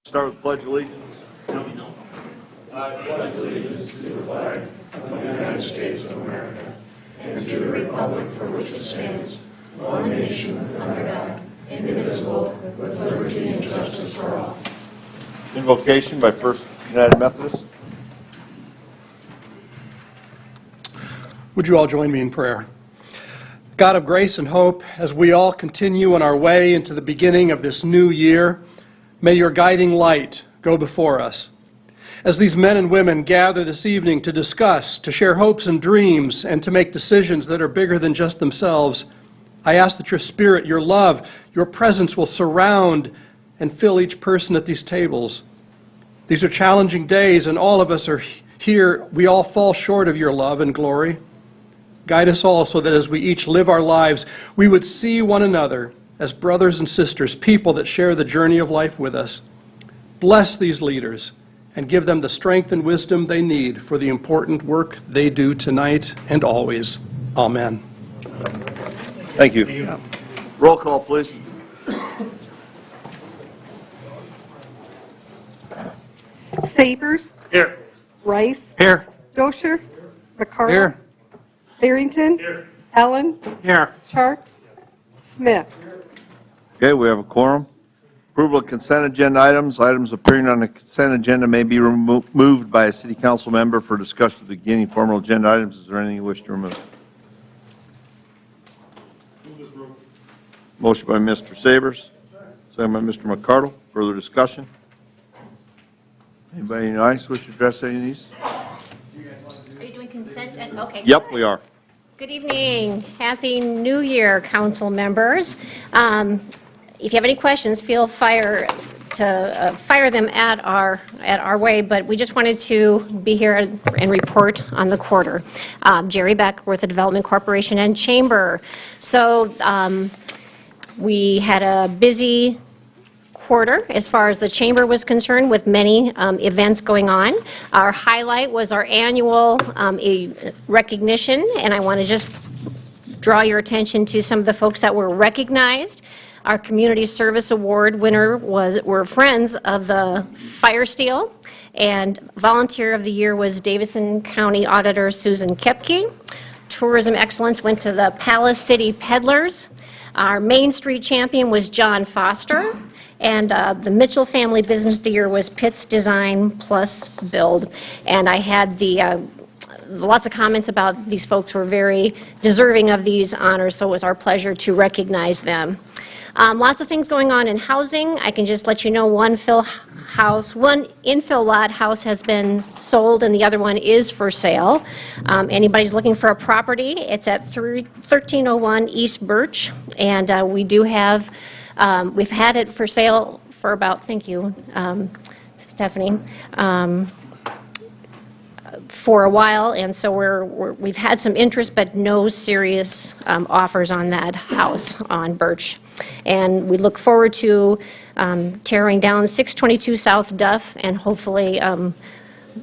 Start with Pledge Allegiance. I pledge allegiance to the flag of the United States of America and to the republic for which it stands, one nation, under God, indivisible, with liberty and justice for all. Invocation by First United Methodist. Would you all join me in prayer? God of grace and hope, as we all continue on our way into the beginning of this new year, may your guiding light go before us. As these men and women gather this evening to discuss, to share hopes and dreams, and to make decisions that are bigger than just themselves, I ask that your spirit, your love, your presence will surround and fill each person at these tables. These are challenging days, and all of us are here. We all fall short of your love and glory. Guide us all so that as we each live our lives, we would see one another as brothers and sisters, people that share the journey of life with us. Bless these leaders and give them the strength and wisdom they need for the important work they do tonight and always. Amen. Thank you. Roll call, please. Sabers. Here. Rice. Here. Dosher. McCardle. Here. Barrington. Here. Ellen. Here. Sharps. Smith. Okay, we have a quorum. Approval of consent agenda items. Items appearing on the consent agenda may be removed by a city council member for discussion at the beginning. Formal agenda items. Is there anything you wish to remove? Motion by Mr. Sabers, second by Mr. McCardle. Further discussion? Anybody in the audience wish to address any of these? Are you doing consent? Okay. Yep, we are. Good evening. Happy New Year, council members. If you have any questions, feel fire them at our way, but we just wanted to be here and report on the quarter. Jerry Beck, with the Development Corporation and Chamber. So we had a busy quarter as far as the chamber was concerned, with many events going on. Our highlight was our annual recognition, and I want to just draw your attention to some of the folks that were recognized. Our Community Service Award winner were Friends of the Fire Steel, and Volunteer of the Year was Davison County Auditor Susan Kepke. Tourism Excellence went to the Palace City Peddlers. Our Main Street champion was John Foster. And the Mitchell Family Business of the Year was Pitts Design Plus Build. And I had lots of comments about these folks were very deserving of these honors, so it was our pleasure to recognize them. Lots of things going on in housing. I can just let you know one infill lot house has been sold, and the other one is for sale. Anybody's looking for a property, it's at 1301 East Birch, and we do have, we've had it for sale for about, thank you, Stephanie, for a while, and so we've had some interest, but no serious offers on that house on Birch. And we look forward to tearing down 622 South Duff and hopefully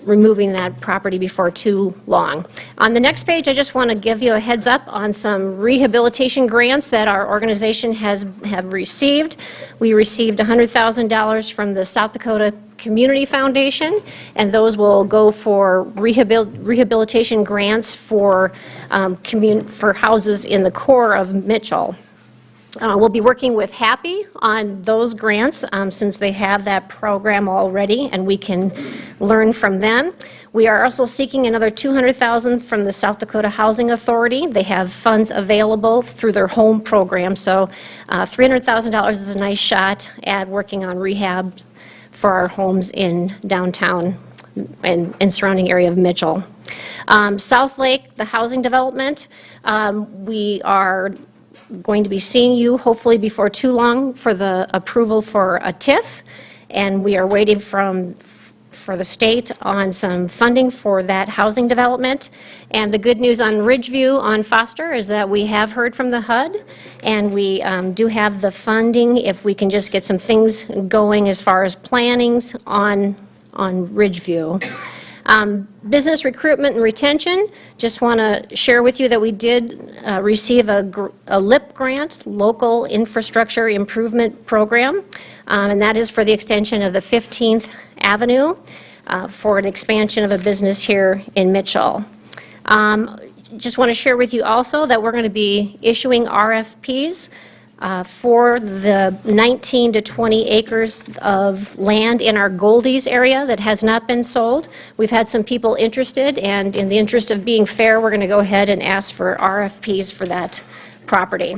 removing that property before too long. On the next page, I just want to give you a heads up on some rehabilitation grants that our organization have received. We received $100,000 from the South Dakota Community Foundation, and those will go for rehabilitation grants for houses in the core of Mitchell. We'll be working with Happy on those grants since they have that program already, and we can learn from them. We are also seeking another $200,000 from the South Dakota Housing Authority. They have funds available through their home program, so $300,000 is a nice shot at working on rehab for our homes in downtown and surrounding area of Mitchell. South Lake, the housing development, we are going to be seeing you hopefully before too long for the approval for a TIF, and we are waiting for the state on some funding for that housing development. And the good news on Ridgeview on Foster is that we have heard from the HUD, and we do have the funding if we can just get some things going as far as plannings on Ridgeview. Business recruitment and retention, just want to share with you that we did receive a LIP grant, Local Infrastructure Improvement Program, and that is for the extension of the 15th Avenue for an expansion of a business here in Mitchell. Just want to share with you also that we're going to be issuing RFPs for the 19 to 20 acres of land in our Goldies area that has not been sold. We've had some people interested, and in the interest of being fair, we're going to go ahead and ask for RFPs for that property.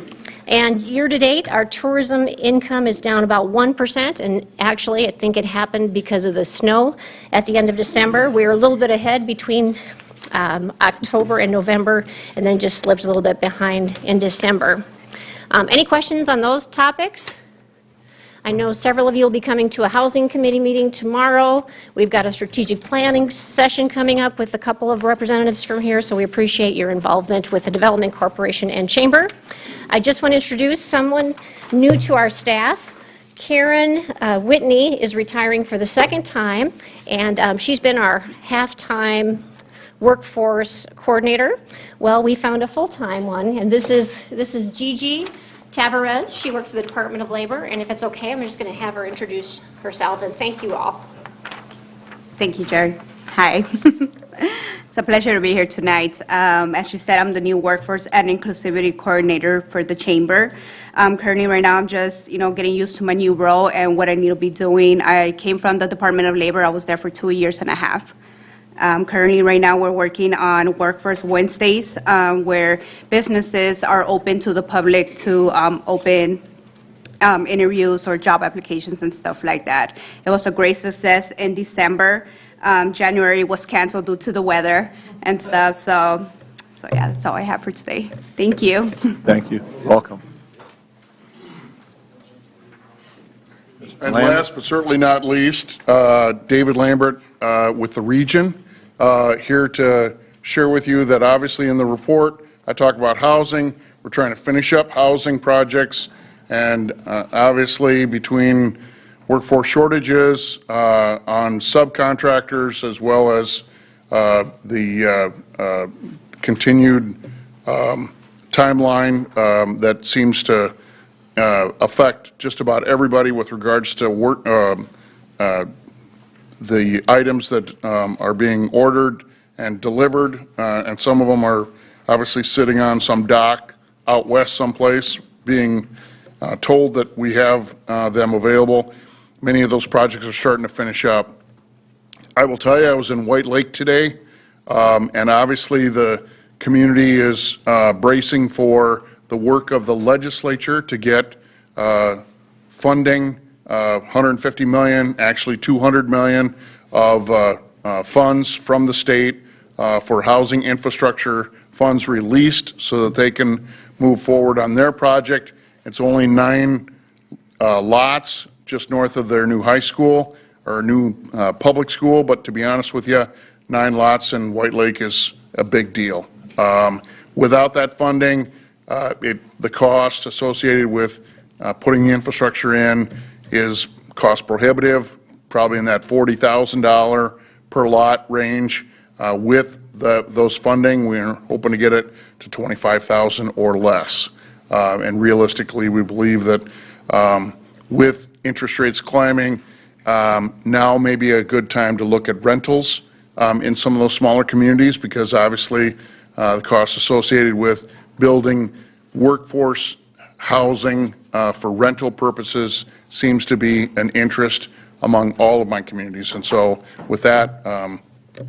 And year-to-date, our tourism income is down about 1%, and actually, I think it happened because of the snow at the end of December. We were a little bit ahead between October and November, and then just slipped a little bit behind in December. Any questions on those topics? I know several of you will be coming to a housing committee meeting tomorrow. We've got a strategic planning session coming up with a couple of representatives from here, so we appreciate your involvement with the Development Corporation and Chamber. I just want to introduce someone new to our staff. Karen Whitney is retiring for the second time, and she's been our half-time workforce coordinator. Well, we found a full-time one, and this is Gigi Tavares. She worked for the Department of Labor, and if it's okay, I'm just going to have her introduce herself, and thank you all. Thank you, Jerry. Hi. It's a pleasure to be here tonight. As you said, I'm the new Workforce and Inclusivity Coordinator for the Chamber. Currently, right now, I'm just, getting used to my new role and what I need to be doing. I came from the Department of Labor. I was there for 2 years and a half. Currently, right now, we're working on Workforce Wednesdays, where businesses are open to the public to open interviews or job applications and stuff like that. It was a great success in December. January was canceled due to the weather and stuff. So yeah, that's all I have for today. Thank you. Thank you. Welcome. And last but certainly not least, David Lambert with the Region, here to share with you that obviously in the report, I talk about housing. We're trying to finish up housing projects, and obviously between workforce shortages on subcontractors as well as the continued timeline that seems to affect just about everybody with regards to work, the items that are being ordered and delivered, and some of them are obviously sitting on some dock out west someplace, being told that we have them available. Many of those projects are starting to finish up. I will tell you, I was in White Lake today, and obviously the community is bracing for the work of the legislature to get funding, $150 million, actually $200 million of funds from the state for housing infrastructure funds released so that they can move forward on their project. It's only 9 lots just north of their new high school or new public school, but to be honest with you, 9 lots in White Lake is a big deal. Without that funding, the cost associated with putting the infrastructure in is cost prohibitive, probably in that $40,000 per lot range. With those funding, we're hoping to get it to $25,000 or less. And realistically, we believe that with interest rates climbing, now may be a good time to look at rentals in some of those smaller communities, because obviously the costs associated with building workforce housing for rental purposes seems to be an interest among all of my communities. And so with that,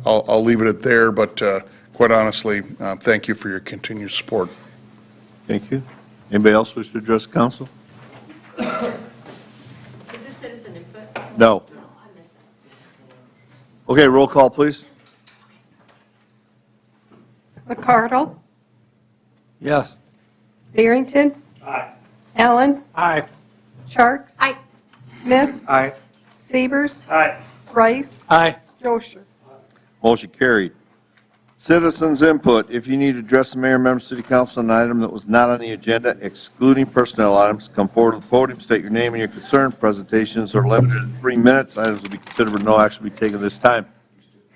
I'll leave it at there, but quite honestly, thank you for your continued support. Thank you. Anybody else wish to address the council? Is this citizen input? No. Okay, roll call, please. McCardle, Yes. Barrington. Aye. Allen, Aye. Sharks. Aye. Smith, Aye. Severs, Aye. Rice, Aye. Josher. Motion carried. Citizens input. If you need to address the mayor and members of city council on an item that was not on the agenda, excluding personnel items, come forward to the podium, state your name and your concern. Presentations are limited to 3 minutes. Items will be considered with no action will be taken this time.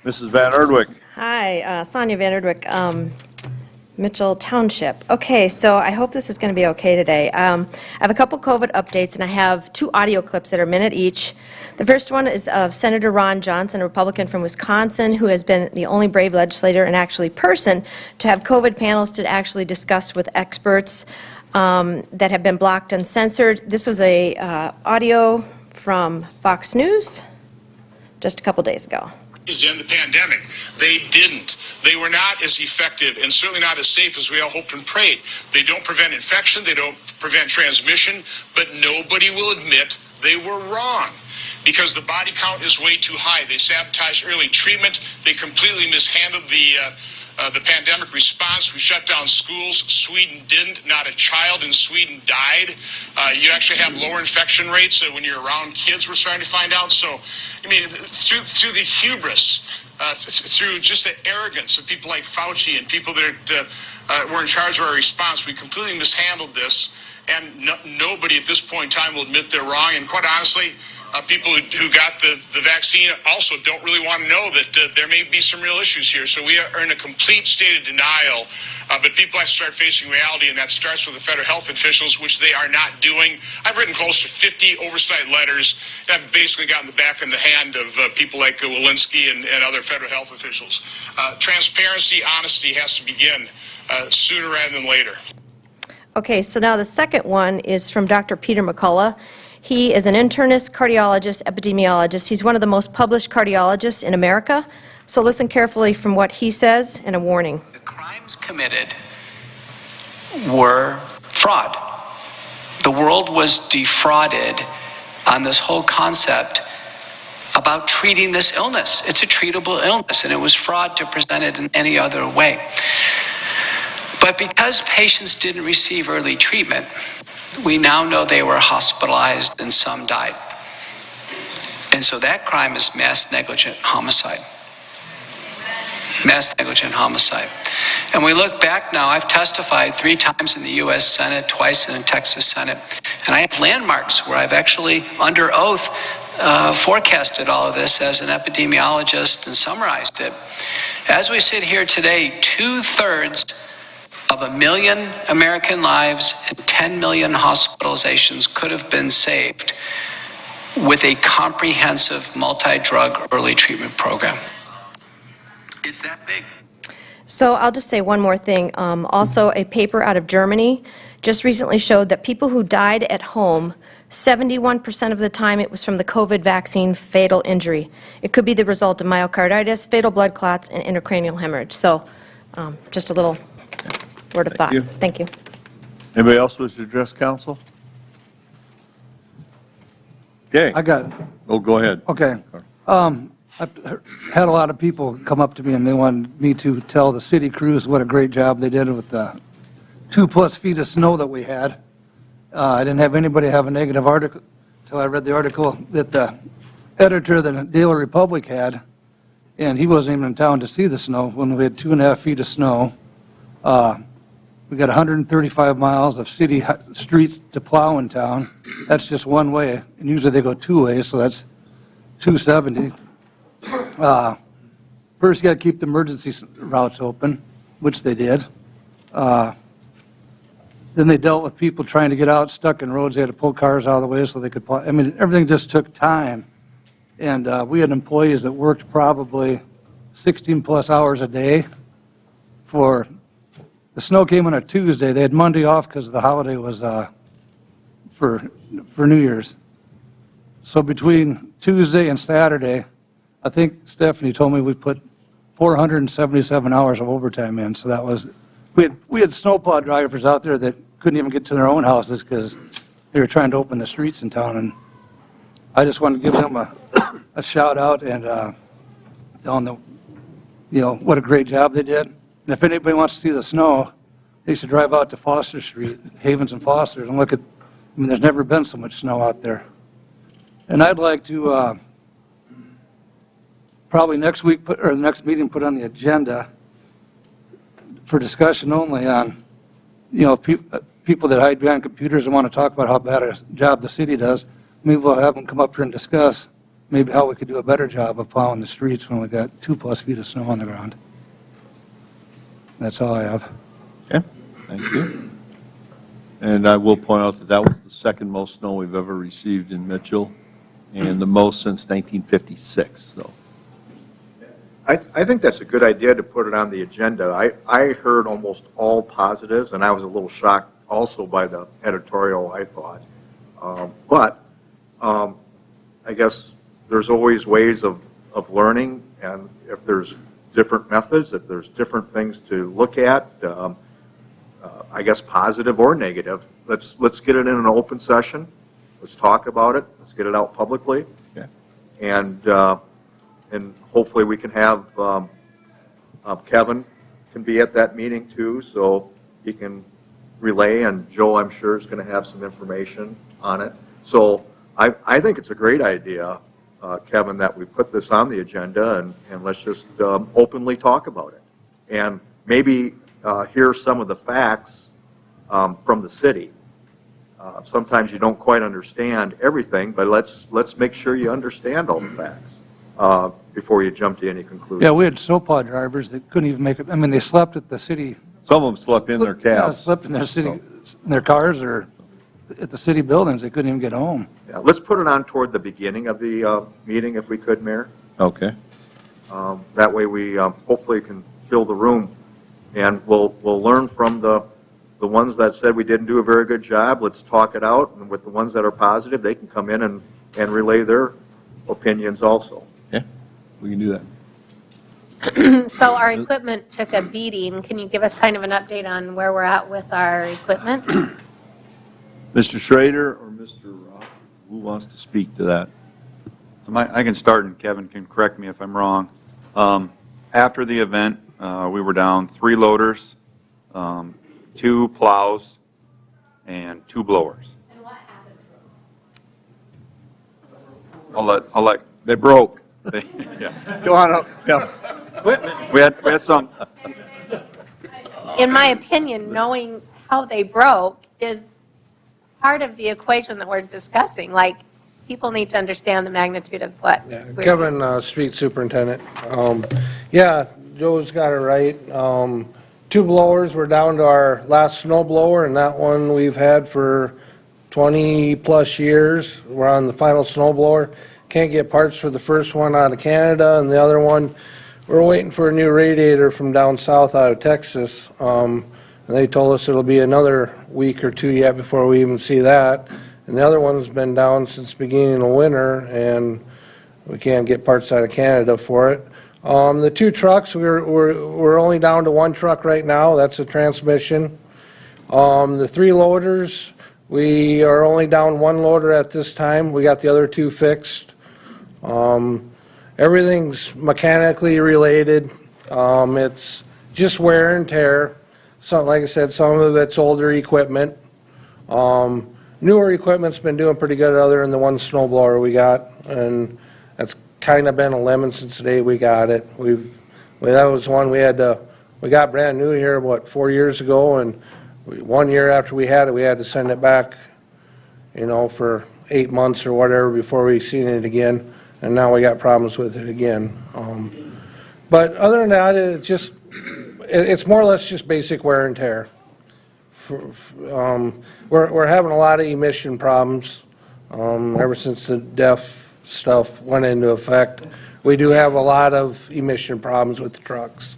Mr. Mrs. Van Erdwick. Hi, Sonia Vanderdwick, Mitchell Township. Okay, so I hope this is going to be okay today. I have a couple COVID updates, and I have 2 audio clips that are a minute each. The first one is of Senator Ron Johnson, a Republican from Wisconsin, who has been the only brave legislator and actually person to have COVID panels to actually discuss with experts that have been blocked and censored. This was a audio from Fox News just a couple days ago. To end the pandemic. They didn't. They were not as effective and certainly not as safe as we all hoped and prayed. They don't prevent infection, they don't prevent transmission, but nobody will admit they were wrong because the body count is way too high. They sabotaged early treatment. They completely mishandled the pandemic response. We shut down schools. Sweden didn't. Not a child in Sweden died. You actually have lower infection rates when you're around kids, we're starting to find out. So, I mean, through the hubris, through just the arrogance of people like Fauci and people that were in charge of our response, we completely mishandled this. And nobody at this point in time will admit they're wrong. And quite honestly, people who got the vaccine also don't really want to know that there may be some real issues here. So we are in a complete state of denial. But people have to start facing reality, and that starts with the federal health officials, which they are not doing. I've written close to 50 oversight letters, and I've basically gotten the back in the hand of people like Walensky and other federal health officials. Transparency, honesty has to begin sooner rather than later. Okay, so now the second one is from Dr. Peter McCullough. He is an internist, cardiologist, epidemiologist. He's one of the most published cardiologists in America. So listen carefully from what he says and a warning. The crimes committed were fraud. The world was defrauded on this whole concept about treating this illness. It's a treatable illness, and it was fraud to present it in any other way. But because patients didn't receive early treatment, we now know they were hospitalized and some died. And so that crime is mass negligent homicide. Mass negligent homicide. And we look back now, I've testified 3 times in the U.S. Senate, twice in the Texas Senate, and I have landmarks where I've actually, under oath, forecasted all of this as an epidemiologist and summarized it. As we sit here today, 2/3 of 1 million American lives and 10 million hospitalizations could have been saved with a comprehensive multi-drug early treatment program. It's that big. So I'll just say one more thing. Also, a paper out of Germany just recently showed that people who died at home, 71% of the time it was from the COVID vaccine fatal injury. It could be the result of myocarditis, fatal blood clots, and intracranial hemorrhage. So just a little word of thought. Thank you. Anybody else wish to address council? Okay. I got it. Oh, go ahead. Okay. I've had a lot of people come up to me and they wanted me to tell the city crews what a great job they did with the 2+ feet of snow that we had. I didn't have anybody have a negative article until I read the article that the editor of the Daily Republic had, and he wasn't even in town to see the snow when we had 2.5 feet of snow. We got 135 miles of city streets to plow in town. That's just one way, and usually they go 2 ways, so that's 270. First, you got to keep the emergency routes open, which they did. Then they dealt with people trying to get out, stuck in roads. They had to pull cars out of the way so they could plow. I mean, everything just took time. And we had employees that worked probably 16+ hours a day. For the snow came on a Tuesday. They had Monday off because the holiday was for New Year's. So between Tuesday and Saturday, I think Stephanie told me we put 477 hours of overtime in. So that was, we had snowplow drivers out there that couldn't even get to their own houses because they were trying to open the streets in town. And I just wanted to give them a shout out and tell them, what a great job they did. And if anybody wants to see the snow, they should drive out to Foster Street, Havens and Foster, and look at, there's never been so much snow out there. And I'd like to probably next week, or the next meeting, put on the agenda for discussion only on, people that hide behind computers and want to talk about how bad a job the city does. Maybe we'll have them come up here and discuss maybe how we could do a better job of plowing the streets when we got 2+ feet of snow on the ground. That's all I have. Okay, thank you. And I will point out that that was the second most snow we've ever received in Mitchell, and the most since 1956, so. I think that's a good idea to put it on the agenda. I heard almost all positives, and I was a little shocked also by the editorial, I thought. But I guess there's always ways of learning, and if there's different methods, if there's different things to look at, I guess positive or negative, let's get it in an open session. Let's talk about it. Let's get it out publicly. Okay. And hopefully we can have, Kevin can be at that meeting too, so he can relay, and Joe, I'm sure, is going to have some information on it. So I think it's a great idea, Kevin, that we put this on the agenda, and let's just openly talk about it. And maybe hear some of the facts from the city. Sometimes you don't quite understand everything, but let's make sure you understand all the facts before you jump to any conclusion. Yeah, we had snowplow drivers that couldn't even make it. I mean, they slept at the city. Some of them slept in their Yeah, cabs. slept in their cars or at the city buildings. They couldn't even get home. Yeah, let's put it on toward the beginning of the meeting if we could, Mayor. Okay. That way we hopefully can fill the room, and we'll learn from the ones that said we didn't do a very good job. Let's talk it out, and with the ones that are positive, they can come in and relay their opinions also. Yeah, we can do that. So our equipment took a beating. Can you give us kind of an update on where we're at with our equipment? Mr. Schrader or Mr. Rock, who wants to speak to that? I can start, and Kevin can correct me if I'm wrong. After the event, we were down 3 loaders, 2 plows, and 2 blowers. And what happened to them? I'll let They broke. yeah. Go on up. Yeah. We had some. In my opinion, knowing how they broke is part of the equation that we're discussing. Like, people need to understand the magnitude of what we're Kevin, Street Superintendent. Yeah, Joe's got it right. 2 blowers, we're down to our last snow blower, and that one we've had for 20-plus years. We're on the final snow blower. Can't get parts for the first one out of Canada, and the other one, we're waiting for a new radiator from down south out of Texas. And they told us it'll be another week or 2 yet before we even see that. And the other one's been down since the beginning of winter, and we can't get parts out of Canada for it. The 2 trucks, we're only down to 1 truck right now. That's a transmission. The 3 loaders, we are only down 1 loader at this time. We got the other 2 fixed. Everything's mechanically related. It's just wear and tear. So, like I said, some of it's older equipment. Newer equipment's been doing pretty good other than the 1 snow blower we got, and that's kind of been a lemon since the day we got it. That was one we got brand new here, 4 years ago, and 1 year after we had it, we had to send it back, for 8 months or whatever before we seen it again, and now we got problems with it again. But other than that, it's more or less just basic wear and tear. We're having a lot of emission problems ever since the DEF stuff went into effect. We do have a lot of emission problems with the trucks.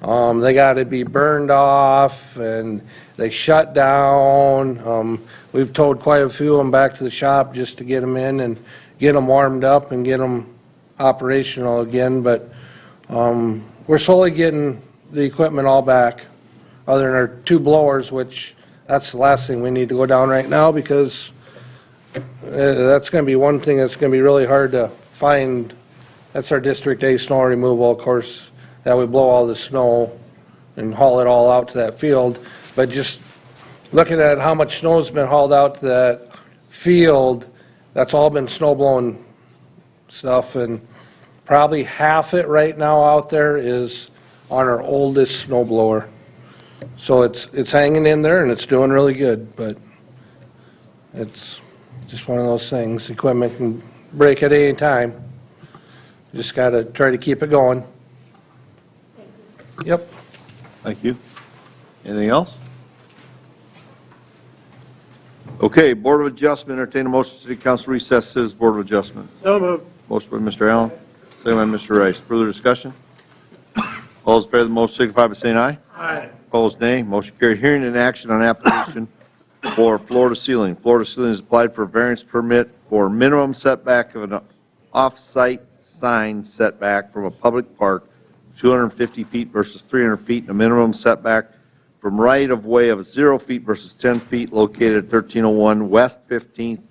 They got to be burned off, and they shut down. We've towed quite a few of them back to the shop just to get them in and get them warmed up and get them operational again. But we're slowly getting the equipment all back, other than our 2 blowers, which that's the last thing we need to go down right now, because that's going to be one thing that's going to be really hard to find. That's our District A snow removal, of course, that we blow all the snow and haul it all out to that field. But just looking at how much snow's been hauled out to that field, that's all been snow blown stuff, and probably half it right now out there is on our oldest snow blower. So it's hanging in there and it's doing really good, but it's just one of those things. Equipment can break at any time. Just got to try to keep it going. Yep. Thank you. Anything else? Okay, Board of Adjustment, entertain a motion, City Council recesses Board of Adjustment. So moved. Motion by Mr. Allen, second by Mr. Rice. Further discussion? All those in favor of the motion signify by saying aye. Aye. Opposed, nay. Motion carried. Hearing and action on application for floor to ceiling. Floor to ceiling is applied for a variance permit for minimum setback of an off-site sign setback from a public park, 250 feet versus 300 feet, and a minimum setback from right-of-way of 0 feet versus 10 feet located at 1301 West 15th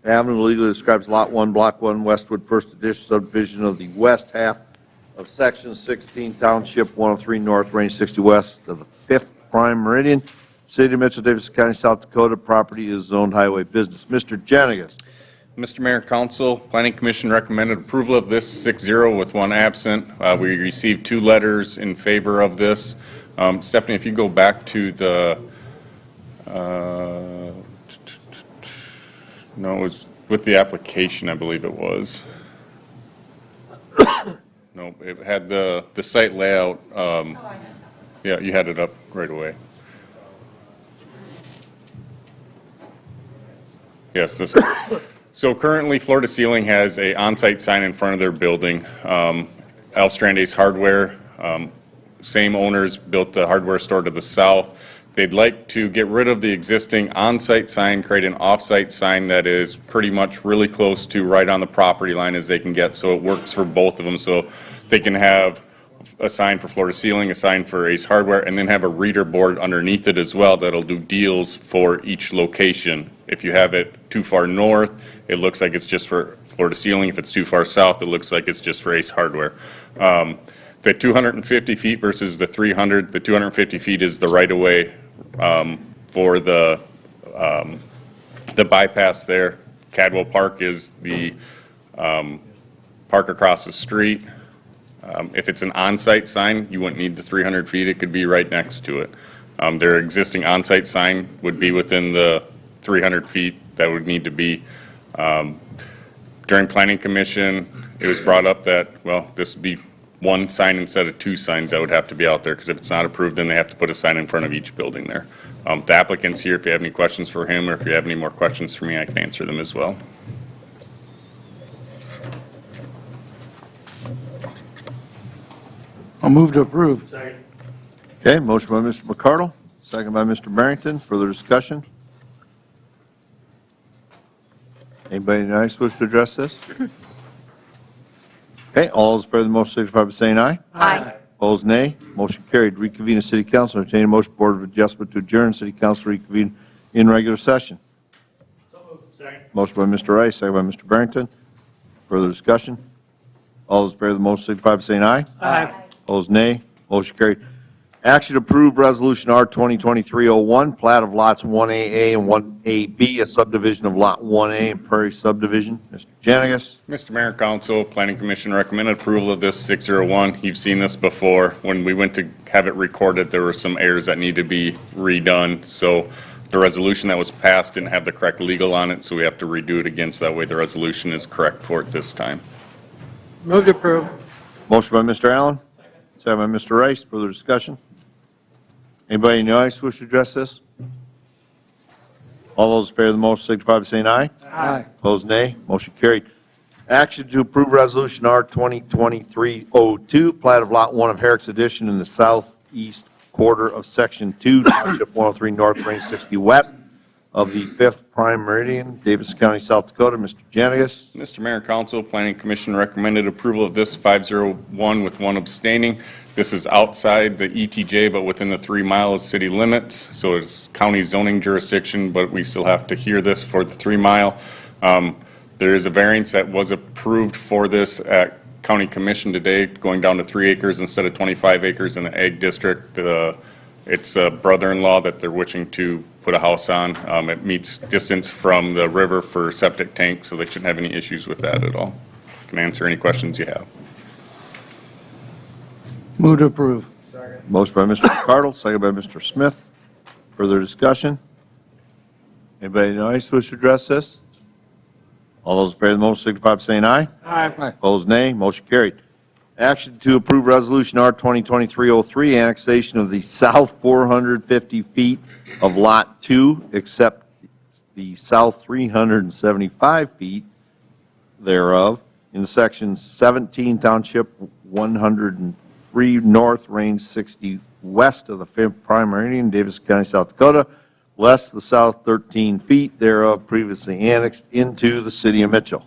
Avenue, legally describes Lot 1, Block 1, Westwood, First Edition subdivision of the west half of Section 16, Township 103 North, Range 60 West of the 5th Prime Meridian, City of Mitchell, Davidson County, South Dakota. Property is zoned highway business. Mr. Jenigas. Mr. Mayor, Council, Planning Commission recommended approval of this 6-0 with one absent. We received 2 letters in favor of this. Stephanie, if you go back to the, no, it was with the application, I believe it was. No, it had the site layout. Yeah, you had it up right away. Yes, this one. So currently, Floor to Ceiling has a on-site sign in front of their building. Al Strand Ace Hardware, same owners, built the hardware store to the south. They'd like to get rid of the existing on-site sign, create an off-site sign that is pretty much really close to right on the property line as they can get, so it works for both of them. So they can have a sign for Floor to Ceiling, a sign for Ace Hardware, and then have a reader board underneath it as well that'll do deals for each location. If you have it too far north, it looks like it's just for Floor to Ceiling. If it's too far south, it looks like it's just for Ace Hardware. The 250 feet versus the 300, the 250 feet is the right-of-way for the bypass there. Cadwell Park is the park across the street. If it's an on-site sign, you wouldn't need the 300 feet. It could be right next to it. Their existing on-site sign would be within the 300 feet that would need to be. During Planning Commission, it was brought up that, well, this would be one sign instead of 2 signs that would have to be out there, because if it's not approved, then they have to put a sign in front of each building there. The applicant's here. If you have any questions for him, or if you have any more questions for me, I can answer them as well. I'll move to approve. Okay, motion by Mr. McCardle, second by Mr. Barrington. Further discussion? Anybody in the audience wish to address this? Okay, all those in favor of the motion signify by saying aye. Aye. Opposed, nay. Motion carried. Reconvene the City Council. Entertain a motion, Board of Adjustment to adjourn. City Council reconvene in regular session. Motion by Mr. Rice, second by Mr. Barrington. Further discussion? All those in favor of the motion signify by saying aye. Aye. Opposed, nay. Motion carried. Action to approve Resolution R 2023-01, plat of lots 1AA and 1AB, a subdivision of Lot 1A and Prairie Subdivision. Mr. Jenigas. Mr. Mayor, Council, Planning Commission recommended approval of this 601. You've seen this before. When we went to have it recorded, there were some errors that need to be redone. So the resolution that was passed didn't have the correct legal on it, so we have to redo it again, so that way the resolution is correct for it this time. Move to approve. Motion by Mr. Allen, second by Mr. Rice. Further discussion? Anybody in the audience wish to address this? All those in favor of the motion signify by saying aye. Aye. Opposed, nay. Motion carried. Action to approve Resolution R 2023-02, plat of Lot 1 of Herrick's Addition in the southeast quarter of Section 2, Township 103 North, Range 60 West of the 5th Prime Meridian, Davidson County, South Dakota. Mr. Jenigas. Mr. Mayor, Council, Planning Commission recommended approval of this 501 with one abstaining. This is outside the ETJ, but within the 3 miles city limits, so it's county zoning jurisdiction, but we still have to hear this for the 3 mile. There is a variance that was approved for this at County Commission today, going down to 3 acres instead of 25 acres in the Ag District. It's a brother-in-law that they're wishing to put a house on. It meets distance from the river for septic tank, so they shouldn't have any issues with that at all. Can answer any questions you have. Move to approve. Motion by Mr. McCardle, second by Mr. Smith. Further discussion? Anybody in the audience wish to address this? All those in favor of the motion signify by saying aye. Aye. Opposed, nay. Motion carried. Action to approve Resolution R 2023-03, annexation of the south 450 feet of Lot 2, except the south 375 feet thereof in Section 17, Township 103 North, Range 60 west of the 5th prime meridian, Davis County, South Dakota, less the south 13 feet thereof previously annexed into the city of Mitchell.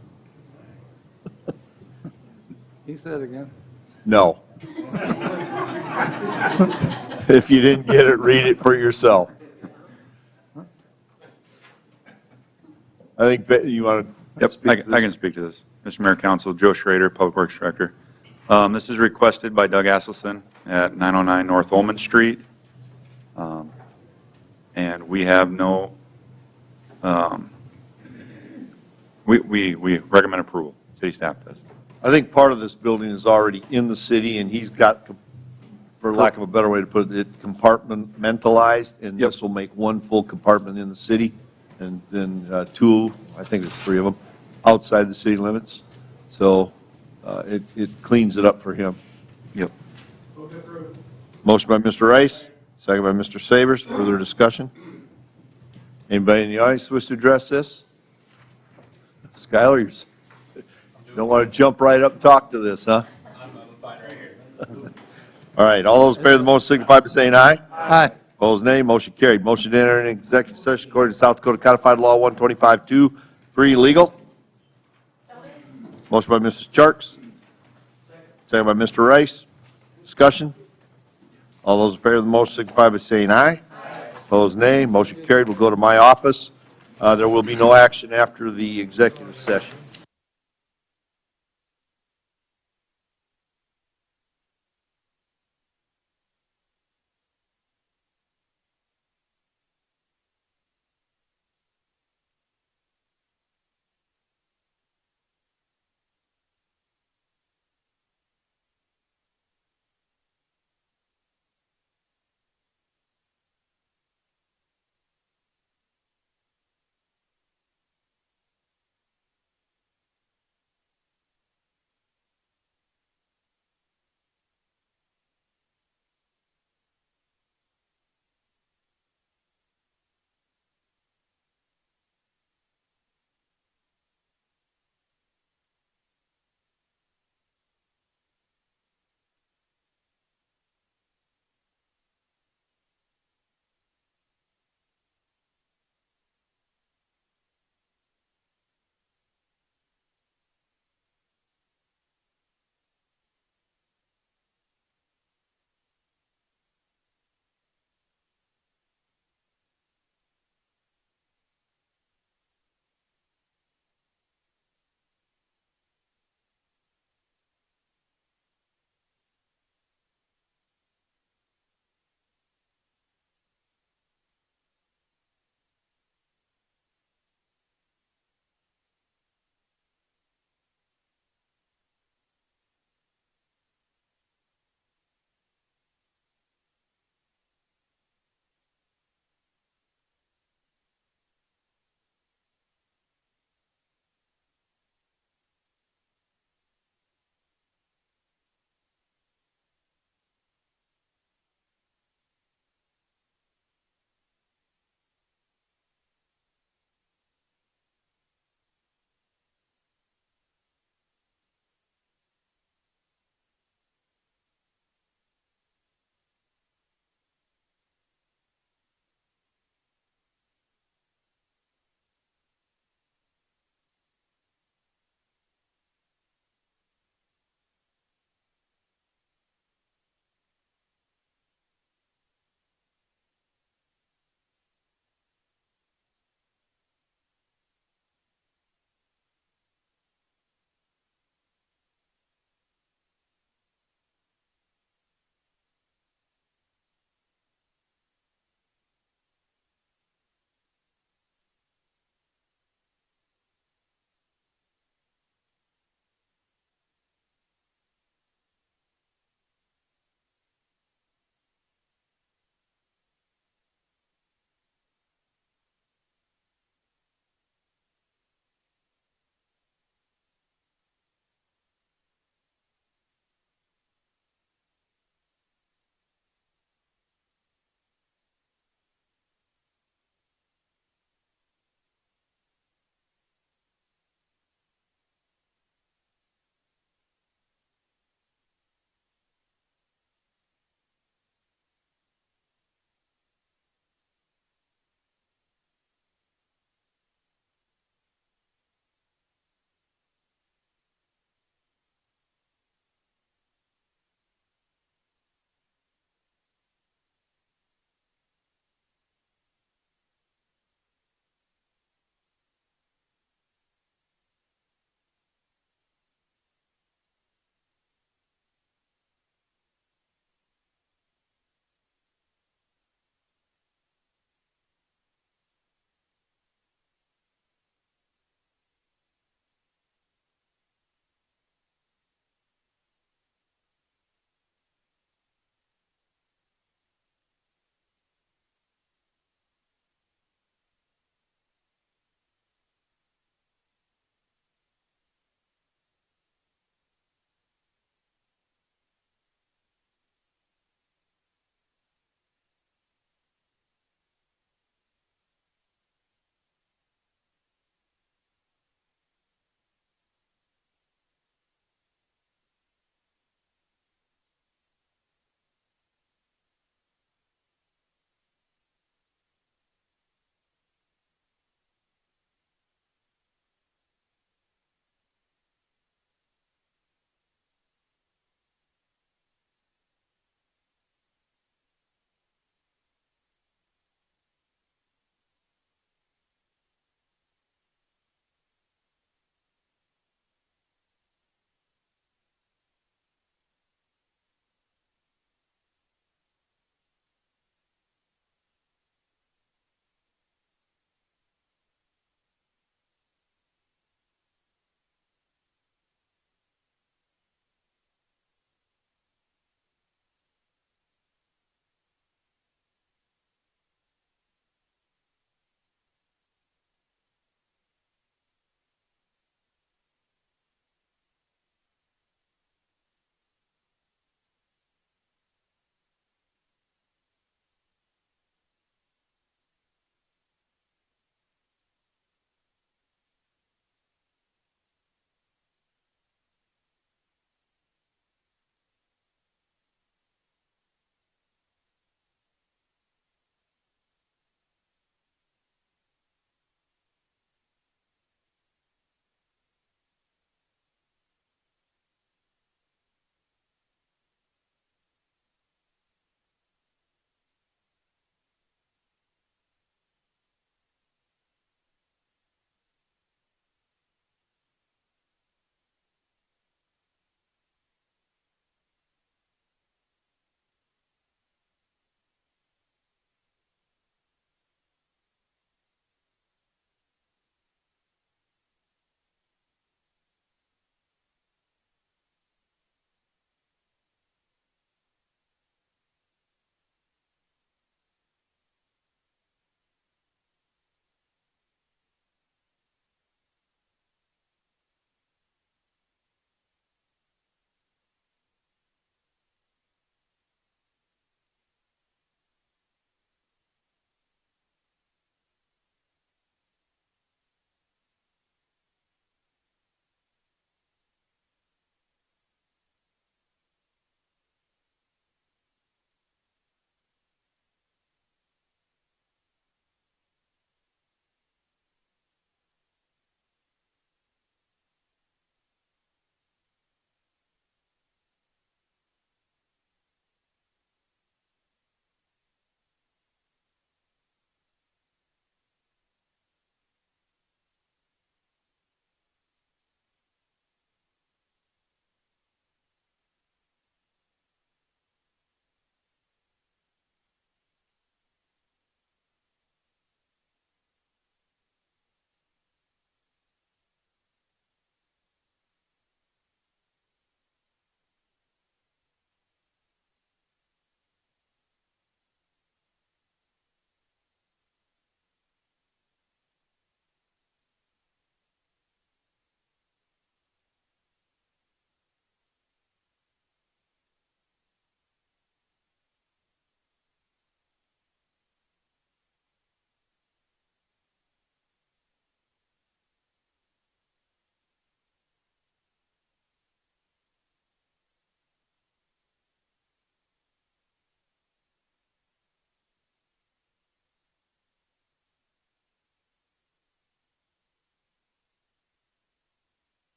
He said it again. No. If you didn't get it, read it for yourself. I think you want to Yep, speak to I this? can speak to this. Mr. Mayor, Council, Joe Schrader, Public Works Director. This is requested by Doug Asselson at 909 North Olman Street. And we have no, we recommend approval. City staff does. I think part of this building is already in the city, and he's got, for lack of a better way to put it, compartmentalized, and this will make one full compartment in the city, and then two, I think it's three of them, outside the city limits. So it cleans it up for him. Yep. Motion by Mr. Rice, second by Mr. Sabers. Further discussion? Anybody in the audience wish to address this? Skylar, you don't want to jump right up and talk to this, huh? I'm fine right here. All right, all those in favor of the motion signify by saying aye. Aye. Opposed, nay. Motion carried. Motion to enter an executive session according to South Dakota Codified Law 125-2, 3, legal. Motion by Mrs. Charks. Second by Mr. Rice. Discussion? All those in favor of the motion signify by saying aye. Opposed, nay. Motion carried. We'll go to my office. There will be no action after the executive session.